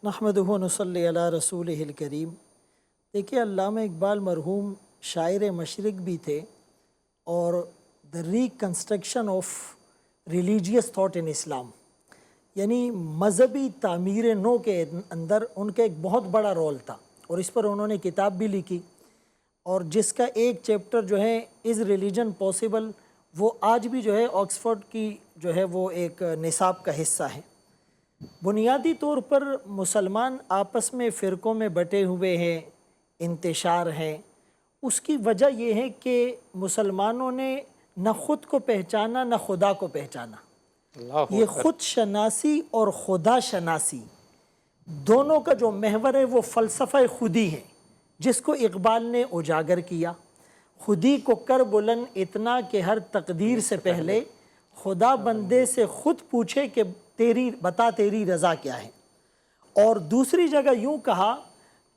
نحمدہ و نصلی علی رسولہ الکریم۔ دیکھیے، علامہ اقبال مرحوم شاعر مشرق بھی تھے اور the reconstruction of religious thought in Islam, یعنی مذہبی تعمیر نو کے اندر ان کا ایک بہت بڑا رول تھا، اور اس پر انہوں نے کتاب بھی لکھی، اور جس کا ایک چیپٹر جو ہے از ریلیجن پاسبل، وہ آج بھی جو ہے آکسفورڈ کی جو ہے وہ ایک نصاب کا حصہ ہے۔ بنیادی طور پر مسلمان آپس میں فرقوں میں بٹے ہوئے ہیں، انتشار ہے۔ اس کی وجہ یہ ہے کہ مسلمانوں نے نہ خود کو پہچانا نہ خدا کو پہچانا۔ یہ خود شناسی اور خدا شناسی دونوں کا جو محور ہے وہ فلسفہ خودی ہے، جس کو اقبال نے اجاگر کیا۔ خودی کو کر بلند اتنا کہ ہر تقدیر سے پہلے خدا بندے سے خود پوچھے کہ تیری رضا کیا ہے۔ اور دوسری جگہ یوں کہا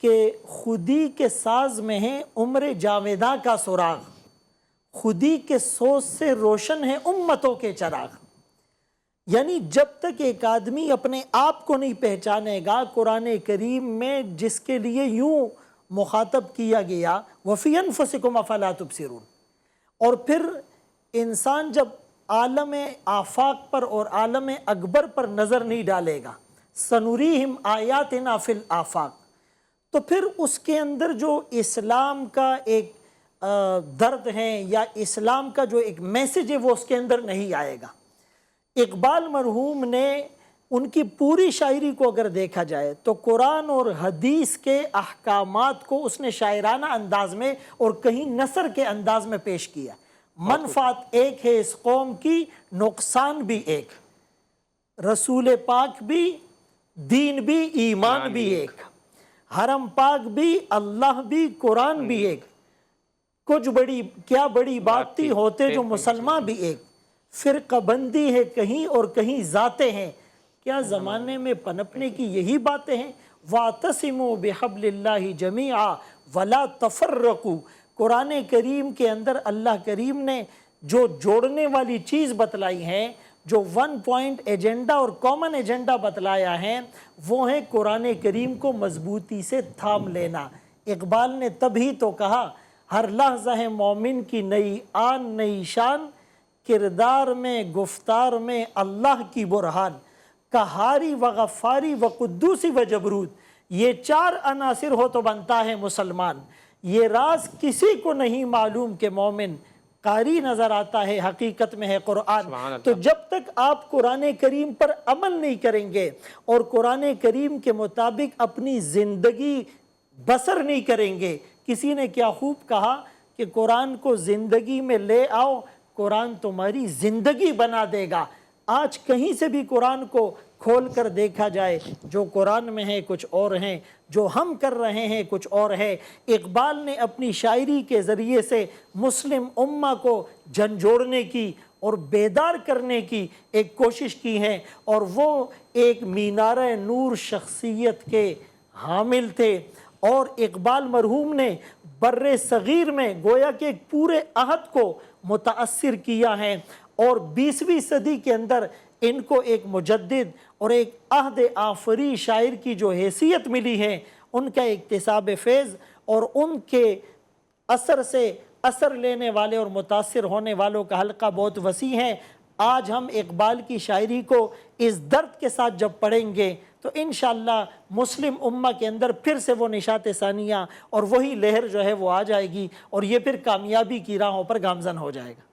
کہ خودی کے ساز میں ہے عمر جاویداں کا سراغ، خودی کے سوز سے روشن ہے امتوں کے چراغ۔ یعنی جب تک ایک آدمی اپنے آپ کو نہیں پہچانے گا، قرآن کریم میں جس کے لیے یوں مخاطب کیا گیا وَفِي أَنفُسِكُمْ أَفَلَا تُبْصِرُونَ، اور پھر انسان جب عالم آفاق پر اور عالم اکبر پر نظر نہیں ڈالے گا، سَنُرِيهِمْ آيَاتِنَا فِي الْآفاق، تو پھر اس کے اندر جو اسلام کا ایک درد ہے یا اسلام کا جو ایک میسیج ہے وہ اس کے اندر نہیں آئے گا۔ اقبال مرحوم نے ان کی پوری شاعری کو اگر دیکھا جائے تو قرآن اور حدیث کے احکامات کو اس نے شاعرانہ انداز میں اور کہیں نثر کے انداز میں پیش کیا۔ منفعت ایک ہے اس قوم کی، نقصان بھی ایک، رسول پاک بھی، دین بھی، ایمان بھی ایک، حرم پاک بھی، اللہ بھی، قرآن بھی ایک، کیا بڑی بات تھی ہوتے جو مسلمان بھی ایک، فرقہ بندی ہے کہیں اور کہیں ذاتیں ہیں، کیا زمانے میں پنپنے کی یہی باتیں ہیں؟ وَاعْتَصِمُوا بِحَبْلِ اللَّهِ جَمِيعًا وَلَا تَفَرَّقُوا۔ قرآن کریم کے اندر اللہ کریم نے جو جوڑنے والی چیز بتلائی ہے، جو ون پوائنٹ ایجنڈا اور کامن ایجنڈا بتلایا ہے، وہ ہے قرآن کریم کو مضبوطی سے تھام لینا۔ اقبال نے تبھی تو کہا ہر لحظہ ہے مومن کی نئی آن نئی شان، کردار میں گفتار میں اللہ کی برہان، قہاری و غفاری و قدوسی و جبروت، یہ چار عناصر ہو تو بنتا ہے مسلمان۔ یہ راز کسی کو نہیں معلوم کہ مومن قاری نظر آتا ہے حقیقت میں ہے قرآن۔ تو جب تک آپ قرآن کریم پر عمل نہیں کریں گے اور قرآن کریم کے مطابق اپنی زندگی بسر نہیں کریں گے، کسی نے کیا خوب کہا کہ قرآن کو زندگی میں لے آؤ، قرآن تمہاری زندگی بنا دے گا۔ آج کہیں سے بھی قرآن کو کھول کر دیکھا جائے، جو قرآن میں ہے کچھ اور ہیں، جو ہم کر رہے ہیں کچھ اور ہے۔ اقبال نے اپنی شاعری کے ذریعے سے مسلم امہ کو جھنجھوڑنے کی اور بیدار کرنے کی ایک کوشش کی ہے، اور وہ ایک مینارہ نور شخصیت کے حامل تھے۔ اور اقبال مرحوم نے بر صغیر میں گویا کہ ایک پورے عہد کو متاثر کیا ہے، اور 20ویں صدی کے اندر ان کو ایک مجدد اور ایک عہد آفری شاعر کی جو حیثیت ملی ہے، ان کا اکتساب فیض اور ان کے اثر سے اثر لینے والے اور متاثر ہونے والوں کا حلقہ بہت وسیع ہے۔ آج ہم اقبال کی شاعری کو اس درد کے ساتھ جب پڑھیں گے تو انشاءاللہ مسلم امہ کے اندر پھر سے وہ نشاط ثانیہ اور وہی لہر جو ہے وہ آ جائے گی، اور یہ پھر کامیابی کی راہوں پر گامزن ہو جائے گا۔